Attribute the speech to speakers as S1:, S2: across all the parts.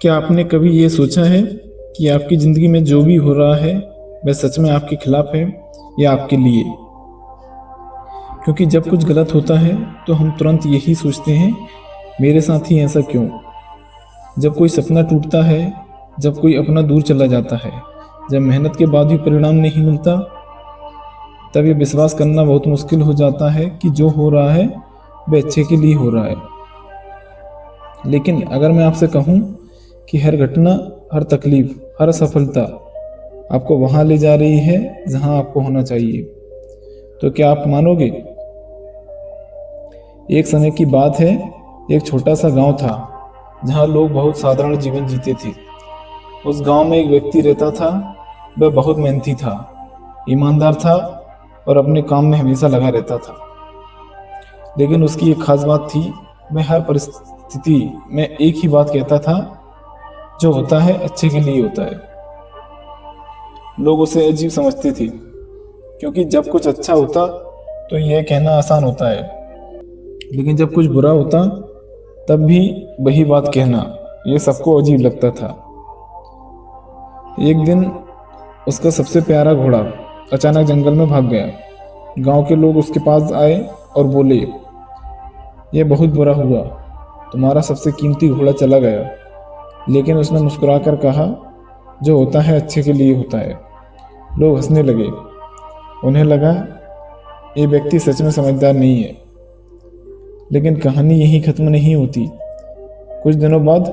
S1: क्या आपने कभी ये सोचा है कि आपकी ज़िंदगी में जो भी हो रहा है वह सच में आपके खिलाफ है या आपके लिए? क्योंकि जब कुछ गलत होता है तो हम तुरंत यही सोचते हैं, मेरे साथ ही ऐसा क्यों? जब कोई सपना टूटता है, जब कोई अपना दूर चला जाता है, जब मेहनत के बाद भी परिणाम नहीं मिलता, तब ये विश्वास करना बहुत मुश्किल हो जाता है कि जो हो रहा है वह अच्छे के लिए हो रहा है। लेकिन अगर मैं आपसे कहूँ कि हर घटना, हर तकलीफ, हर असफलता आपको वहाँ ले जा रही है जहाँ आपको होना चाहिए, तो क्या आप मानोगे? एक समय की बात है, एक छोटा सा गांव था जहाँ लोग बहुत साधारण जीवन जीते थे। उस गांव में एक व्यक्ति रहता था। वह बहुत मेहनती था, ईमानदार था और अपने काम में हमेशा लगा रहता था। लेकिन उसकी एक खास बात थी, वह हर परिस्थिति में एक ही बात कहता था, जो होता है अच्छे के लिए होता है। लोग उसे अजीब समझते थे, क्योंकि जब कुछ अच्छा होता तो यह कहना आसान होता है, लेकिन जब कुछ बुरा होता तब भी वही बात कहना, यह सबको अजीब लगता था। एक दिन उसका सबसे प्यारा घोड़ा अचानक जंगल में भाग गया। गांव के लोग उसके पास आए और बोले, यह बहुत बुरा हुआ, तुम्हारा सबसे कीमती घोड़ा चला गया। लेकिन उसने मुस्कुराकर कहा, जो होता है अच्छे के लिए होता है। लोग हंसने लगे। उन्हें लगा ये व्यक्ति सच में समझदार नहीं है। लेकिन कहानी यहीं खत्म नहीं होती। कुछ दिनों बाद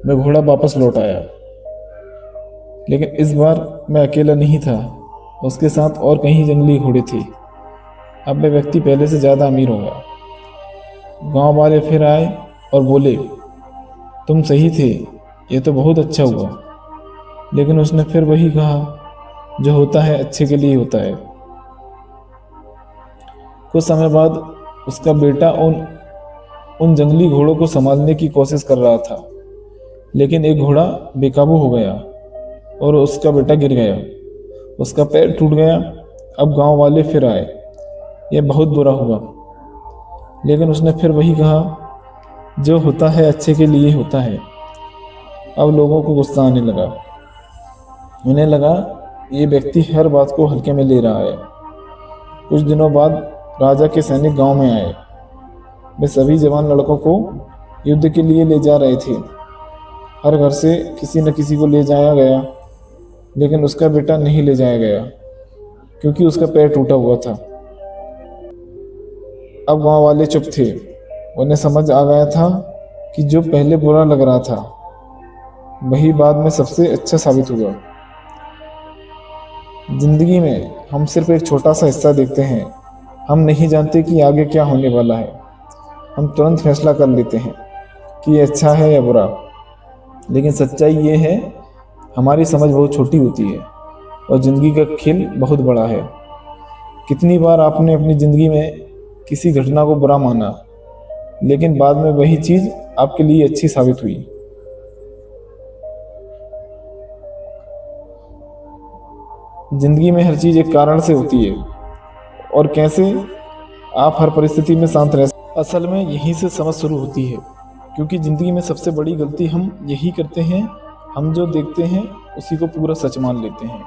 S1: वह घोड़ा वापस लौट आया, लेकिन इस बार मैं अकेला नहीं था, उसके साथ और कई जंगली घोड़े थे। अब वह व्यक्ति पहले से ज़्यादा अमीर होगा। गांव वाले फिर आए और बोले, तुम सही थे, ये तो बहुत अच्छा हुआ। लेकिन उसने फिर वही कहा, जो होता है अच्छे के लिए होता है। कुछ समय बाद उसका बेटा उन जंगली घोड़ों को संभालने की कोशिश कर रहा था, लेकिन एक घोड़ा बेकाबू हो गया और उसका बेटा गिर गया। उसका पैर टूट गया। अब गांव वाले फिर आए, यह बहुत बुरा हुआ। लेकिन उसने फिर वही कहा, जो होता है अच्छे के लिए होता है। अब लोगों को गुस्सा आने लगा। उन्हें लगा ये व्यक्ति हर बात को हल्के में ले रहा है। कुछ दिनों बाद राजा के सैनिक गांव में आए। वे सभी जवान लड़कों को युद्ध के लिए ले जा रहे थे। हर घर से किसी न किसी को ले जाया गया, लेकिन उसका बेटा नहीं ले जाया गया, क्योंकि उसका पैर टूटा हुआ था। अब गांव वाले चुप थे। उन्हें समझ आ गया था कि जो पहले बुरा लग रहा था वही बाद में सबसे अच्छा साबित हुआ। जिंदगी में हम सिर्फ एक छोटा सा हिस्सा देखते हैं। हम नहीं जानते कि आगे क्या होने वाला है। हम तुरंत फैसला कर लेते हैं कि ये अच्छा है या बुरा। लेकिन सच्चाई ये है, हमारी समझ बहुत छोटी होती है और ज़िंदगी का खेल बहुत बड़ा है। कितनी बार आपने अपनी ज़िंदगी में किसी घटना को बुरा माना, लेकिन बाद में वही चीज़ आपके लिए अच्छी साबित हुई। ज़िंदगी में हर चीज़ एक कारण से होती है, और कैसे आप हर परिस्थिति में शांत रह। असल में यहीं से समझ शुरू होती है, क्योंकि ज़िंदगी में सबसे बड़ी गलती हम यही करते हैं, हम जो देखते हैं उसी को पूरा सच मान लेते हैं।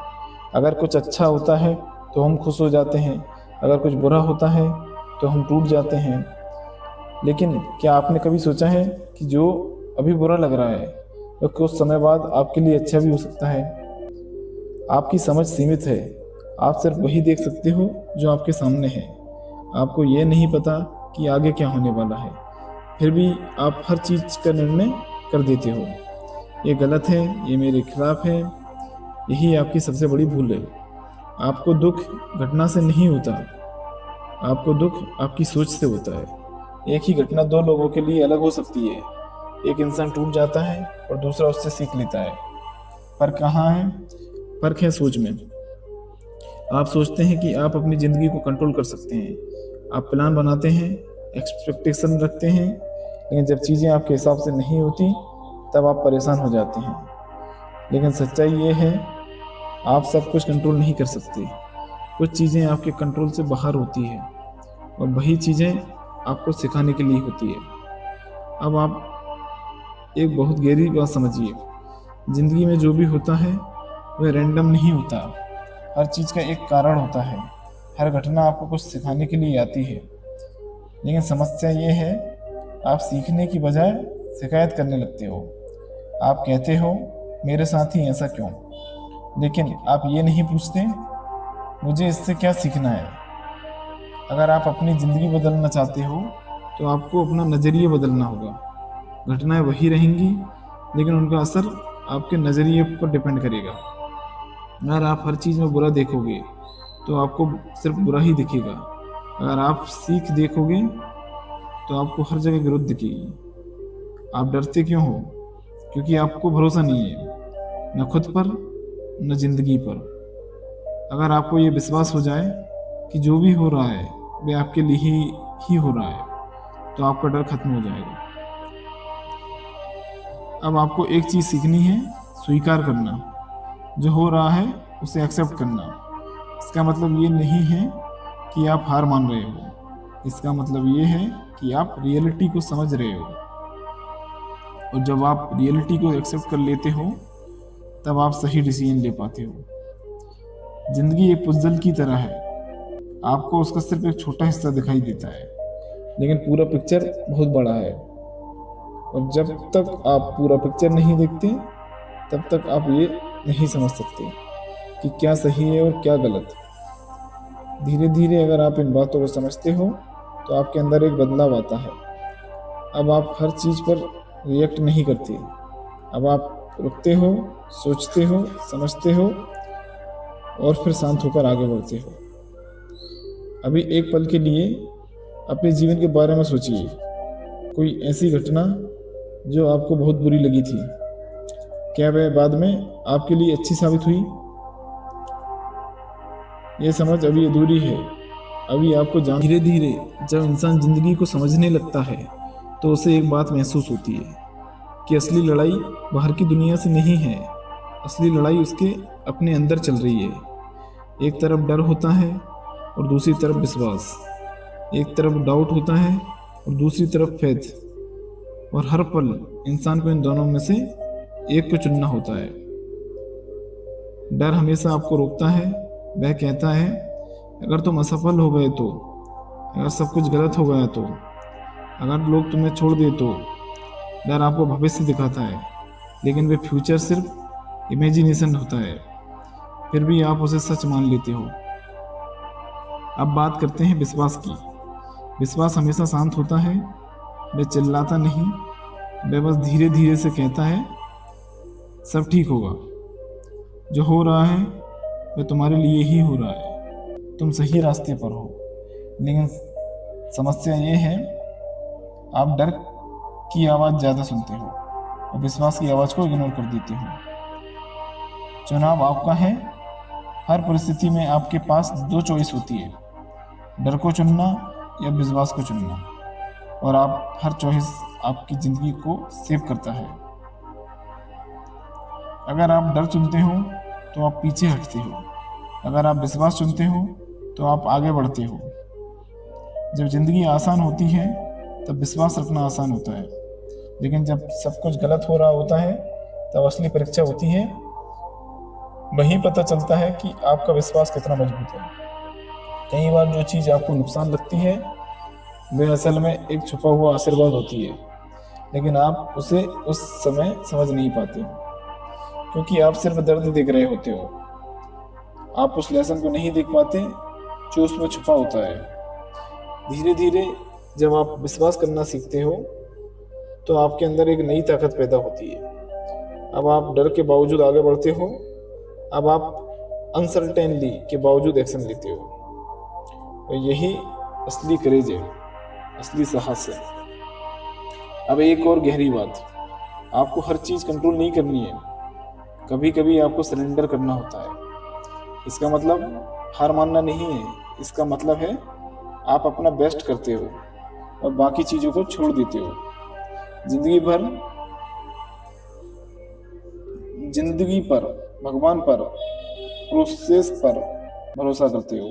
S1: अगर कुछ अच्छा होता है तो हम खुश हो जाते हैं, अगर कुछ बुरा होता है तो हम टूट जाते हैं। लेकिन क्या आपने कभी सोचा है कि जो अभी बुरा लग रहा है वह कुछ समय बाद आपके लिए अच्छा भी हो सकता है? आपकी समझ सीमित है। आप सिर्फ वही देख सकते हो जो आपके सामने है। आपको ये नहीं पता कि आगे क्या होने वाला है। फिर भी आप हर चीज़ का निर्णय कर देते हो, ये गलत है, ये मेरे खिलाफ है। यही आपकी सबसे बड़ी भूल है। आपको दुख घटना से नहीं होता, आपको दुख आपकी सोच से होता है। एक ही घटना दो लोगों के लिए अलग हो सकती है। एक इंसान टूट जाता है और दूसरा उससे सीख लेता है। फर्क कहाँ है? फर्क है सोच में। आप सोचते हैं कि आप अपनी ज़िंदगी को कंट्रोल कर सकते हैं। आप प्लान बनाते हैं, एक्सपेक्टेशन रखते हैं, लेकिन जब चीज़ें आपके हिसाब से नहीं होती तब आप परेशान हो जाते हैं। लेकिन सच्चाई ये है, आप सब कुछ कंट्रोल नहीं कर सकते। कुछ चीज़ें आपके कंट्रोल से बाहर होती है, और वही चीज़ें आपको सिखाने के लिए होती है। अब आप एक बहुत गहरी बात समझिए, ज़िंदगी में जो भी होता है वह रैंडम नहीं होता। हर चीज़ का एक कारण होता है। हर घटना आपको कुछ सिखाने के लिए आती है। लेकिन समस्या ये है, आप सीखने की बजाय शिकायत करने लगते हो। आप कहते हो मेरे साथ ही ऐसा क्यों, लेकिन आप ये नहीं पूछते मुझे इससे क्या सीखना है। अगर आप अपनी ज़िंदगी बदलना चाहते हो तो आपको अपना नज़रिया बदलना होगा। घटनाएं वही रहेंगी, लेकिन उनका असर आपके नज़रिए पर डिपेंड करेगा। अगर आप हर चीज़ में बुरा देखोगे तो आपको सिर्फ बुरा ही दिखेगा। अगर आप सीख देखोगे तो आपको हर जगह ग्रोथ दिखेगी। आप डरते क्यों हो? क्योंकि आपको भरोसा नहीं है, न खुद पर न जिंदगी पर। अगर आपको ये विश्वास हो जाए कि जो भी हो रहा है वह आपके लिए ही हो रहा है, तो आपका डर खत्म हो जाएगा। अब आपको एक चीज़ सीखनी है, स्वीकार करना। जो हो रहा है उसे एक्सेप्ट करना। इसका मतलब ये नहीं है कि आप हार मान रहे हो, इसका मतलब ये है कि आप रियलिटी को समझ रहे हो। और जब आप रियलिटी को एक्सेप्ट कर लेते हो तब आप सही डिसीजन ले पाते हो। जिंदगी एक पजल की तरह है, आपको उसका सिर्फ एक छोटा हिस्सा दिखाई देता है, लेकिन पूरा पिक्चर बहुत बड़ा है। और जब तक आप पूरा पिक्चर नहीं देखते तब तक आप ये नहीं समझ सकते कि क्या सही है और क्या गलत। धीरे धीरे अगर आप इन बातों को समझते हो तो आपके अंदर एक बदलाव आता है। अब आप हर चीज़ पर रिएक्ट नहीं करते। अब आप रुकते हो, सोचते हो, समझते हो और फिर शांत होकर आगे बढ़ते हो। अभी एक पल के लिए अपने जीवन के बारे में सोचिए। कोई ऐसी घटना जो आपको बहुत बुरी लगी थी, क्या वह बाद में आपके लिए अच्छी साबित हुई? यह समझ अभी अधूरी है। अभी आपको जान। धीरे धीरे जब इंसान जिंदगी को समझने लगता है तो उसे एक बात महसूस होती है कि असली लड़ाई बाहर की दुनिया से नहीं है, असली लड़ाई उसके अपने अंदर चल रही है। एक तरफ डर होता है और दूसरी तरफ विश्वास। एक तरफ डाउट होता है और दूसरी तरफ फेथ। और हर पल इंसान को इन दोनों में से एक को चुनना होता है। डर हमेशा आपको रोकता है। वह कहता है अगर तुम असफल हो गए तो, अगर सब कुछ गलत हो गया तो, अगर लोग तुम्हें छोड़ दे तो। डर आपको भविष्य दिखाता है, लेकिन वह फ्यूचर सिर्फ इमेजिनेशन होता है। फिर भी आप उसे सच मान लेते हो। अब बात करते हैं विश्वास की। विश्वास हमेशा शांत होता है। वह चिल्लाता नहीं, वह बस धीरे धीरे से कहता है सब ठीक होगा। जो हो रहा है वह तुम्हारे लिए ही हो रहा है। तुम सही रास्ते पर हो। लेकिन समस्या ये है, आप डर की आवाज़ ज़्यादा सुनते हो और विश्वास की आवाज़ को इग्नोर कर देते हो। चुनाव आपका है। हर परिस्थिति में आपके पास दो चॉइस होती है, डर को चुनना या विश्वास को चुनना। और आप हर चॉइस आपकी ज़िंदगी को सेव करता है। अगर आप डर चुनते हो तो आप पीछे हटते हो। अगर आप विश्वास चुनते हो तो आप आगे बढ़ते हो। जब ज़िंदगी आसान होती है तब विश्वास रखना आसान होता है, लेकिन जब सब कुछ गलत हो रहा होता है तब असली परीक्षा होती है। वहीं पता चलता है कि आपका विश्वास कितना मजबूत है। कई बार जो चीज़ आपको नुकसान लगती है वह असल में एक छुपा हुआ आशीर्वाद होती है, लेकिन आप उसे उस समय समझ नहीं पाते, क्योंकि आप सिर्फ दर्द देख रहे होते हो। आप उस लेसन को नहीं देख पाते जो उसमें छुपा होता है। धीरे धीरे जब आप विश्वास करना सीखते हो तो आपके अंदर एक नई ताकत पैदा होती है। अब आप डर के बावजूद आगे बढ़ते हो। अब आप अनसर्टेनली के बावजूद एक्शन लेते हो। और यही असली करेज है, असली साहस है। अब एक और गहरी बात, आपको हर चीज़ कंट्रोल नहीं करनी है। कभी कभी आपको सरेंडर करना होता है। इसका मतलब हार मानना नहीं है, इसका मतलब है आप अपना बेस्ट करते हो और बाकी चीज़ों को छोड़ देते हो। जिंदगी पर, भगवान पर, प्रोसेस पर भरोसा करते हो।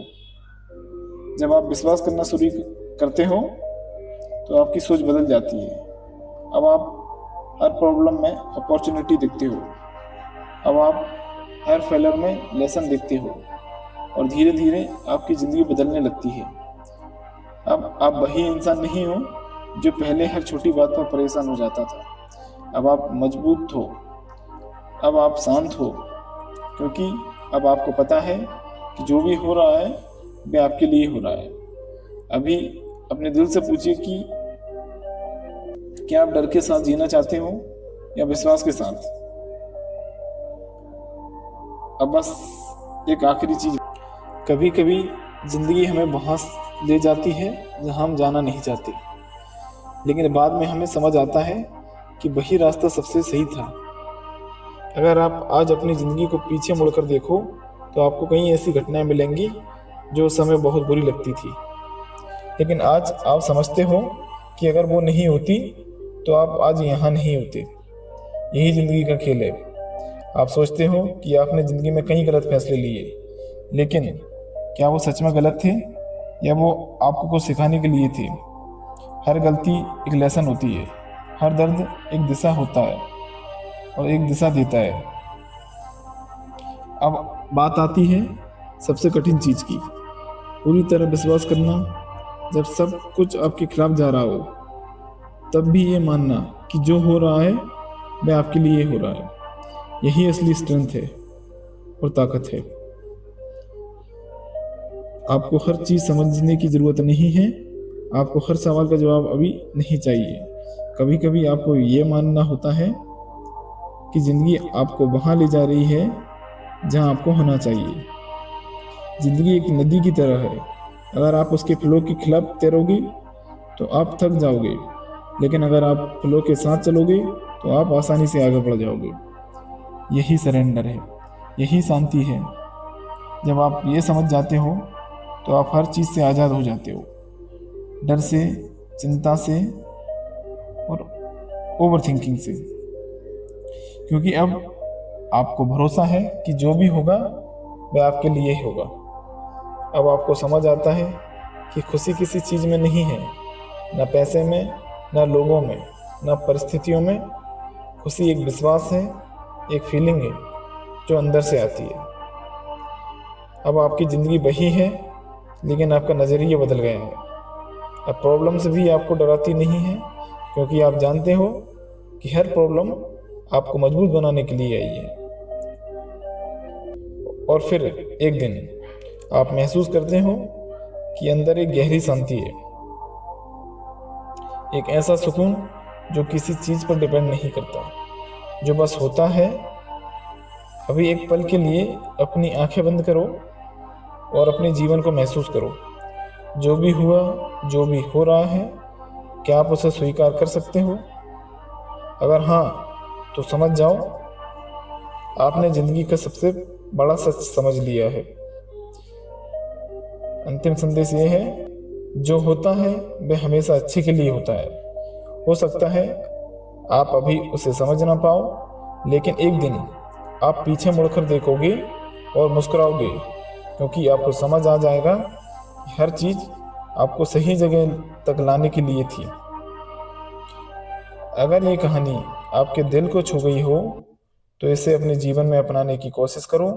S1: जब आप विश्वास करना शुरू करते हो तो आपकी सोच बदल जाती है। अब आप हर प्रॉब्लम में अपॉर्चुनिटी देखते हो। अब आप हर फेलर में लेसन देखते हो और धीरे धीरे आपकी ज़िंदगी बदलने लगती है। अब आप वही इंसान नहीं हो जो पहले हर छोटी बात पर परेशान हो जाता था। अब आप मजबूत हो, अब आप शांत हो, क्योंकि अब आपको पता है कि जो भी हो रहा है वह आपके लिए हो रहा है। अभी अपने दिल से पूछिए कि क्या आप डर के साथ जीना चाहते हो या विश्वास के साथ। अब बस एक आखिरी चीज, कभी कभी जिंदगी हमें वहां ले जाती है जहां हम जाना नहीं चाहते, लेकिन बाद में हमें समझ आता है कि वही रास्ता सबसे सही था। अगर आप आज अपनी ज़िंदगी को पीछे मुड़कर देखो तो आपको कई ऐसी घटनाएं मिलेंगी जो उस समय बहुत बुरी लगती थी, लेकिन आज आप समझते हो कि अगर वो नहीं होती तो आप आज यहाँ नहीं होते। यही ज़िंदगी का खेल है। आप सोचते हो कि आपने ज़िंदगी में कई गलत फैसले लिए, लेकिन क्या वो सच में गलत थे या वो आपको कुछ सिखाने के लिए थे। हर गलती एक लेसन होती है, हर दर्द एक दिशा होता है और एक दिशा देता है। अब बात आती है सबसे कठिन चीज़ की, पूरी तरह विश्वास करना जब सब कुछ आपके खिलाफ जा रहा हो, तब भी ये मानना कि जो हो रहा है वह आपके लिए हो रहा है। यही असली स्ट्रेंथ है और ताकत है। आपको हर चीज़ समझने की ज़रूरत नहीं है, आपको हर सवाल का जवाब अभी नहीं चाहिए। कभी कभी आपको ये मानना होता है कि ज़िंदगी आपको वहाँ ले जा रही है जहाँ आपको होना चाहिए। ज़िंदगी एक नदी की तरह है, अगर आप उसके फ्लो के खिलाफ तैरोगे तो आप थक जाओगे, लेकिन अगर आप फ्लो के साथ चलोगे तो आप आसानी से आगे बढ़ जाओगे। यही सरेंडर है, यही शांति है। जब आप ये समझ जाते हो तो आप हर चीज़ से आज़ाद हो जाते हो, डर से, चिंता से और ओवर थिंकिंग से, क्योंकि अब आपको भरोसा है कि जो भी होगा वह आपके लिए ही होगा। अब आपको समझ आता है कि खुशी किसी चीज़ में नहीं है, ना पैसे में, ना लोगों में, ना परिस्थितियों में। खुशी एक विश्वास है, एक फीलिंग है जो अंदर से आती है। अब आपकी ज़िंदगी वही है, लेकिन आपका नज़रिया बदल गया है। अब प्रॉब्लम से भी आपको डराती नहीं है, क्योंकि आप जानते हो कि हर प्रॉब्लम आपको मजबूत बनाने के लिए आई है। और फिर एक दिन आप महसूस करते हो कि अंदर एक गहरी शांति है, एक ऐसा सुकून जो किसी चीज़ पर डिपेंड नहीं करता, जो बस होता है। अभी एक पल के लिए अपनी आंखें बंद करो और अपने जीवन को महसूस करो। जो भी हुआ, जो भी हो रहा है, क्या आप उसे स्वीकार कर सकते हो? अगर हाँ, तो समझ जाओ आपने ज़िंदगी का सबसे बड़ा सच समझ लिया है। अंतिम संदेश ये है, जो होता है वह हमेशा अच्छे के लिए होता है। हो सकता है आप अभी उसे समझ ना पाओ, लेकिन एक दिन आप पीछे मुड़कर देखोगे और मुस्कुराओगे, क्योंकि आपको समझ आ जाएगा कि हर चीज़ आपको सही जगह तक लाने के लिए थी। अगर ये कहानी आपके दिल को छू गई हो तो इसे अपने जीवन में अपनाने की कोशिश करो।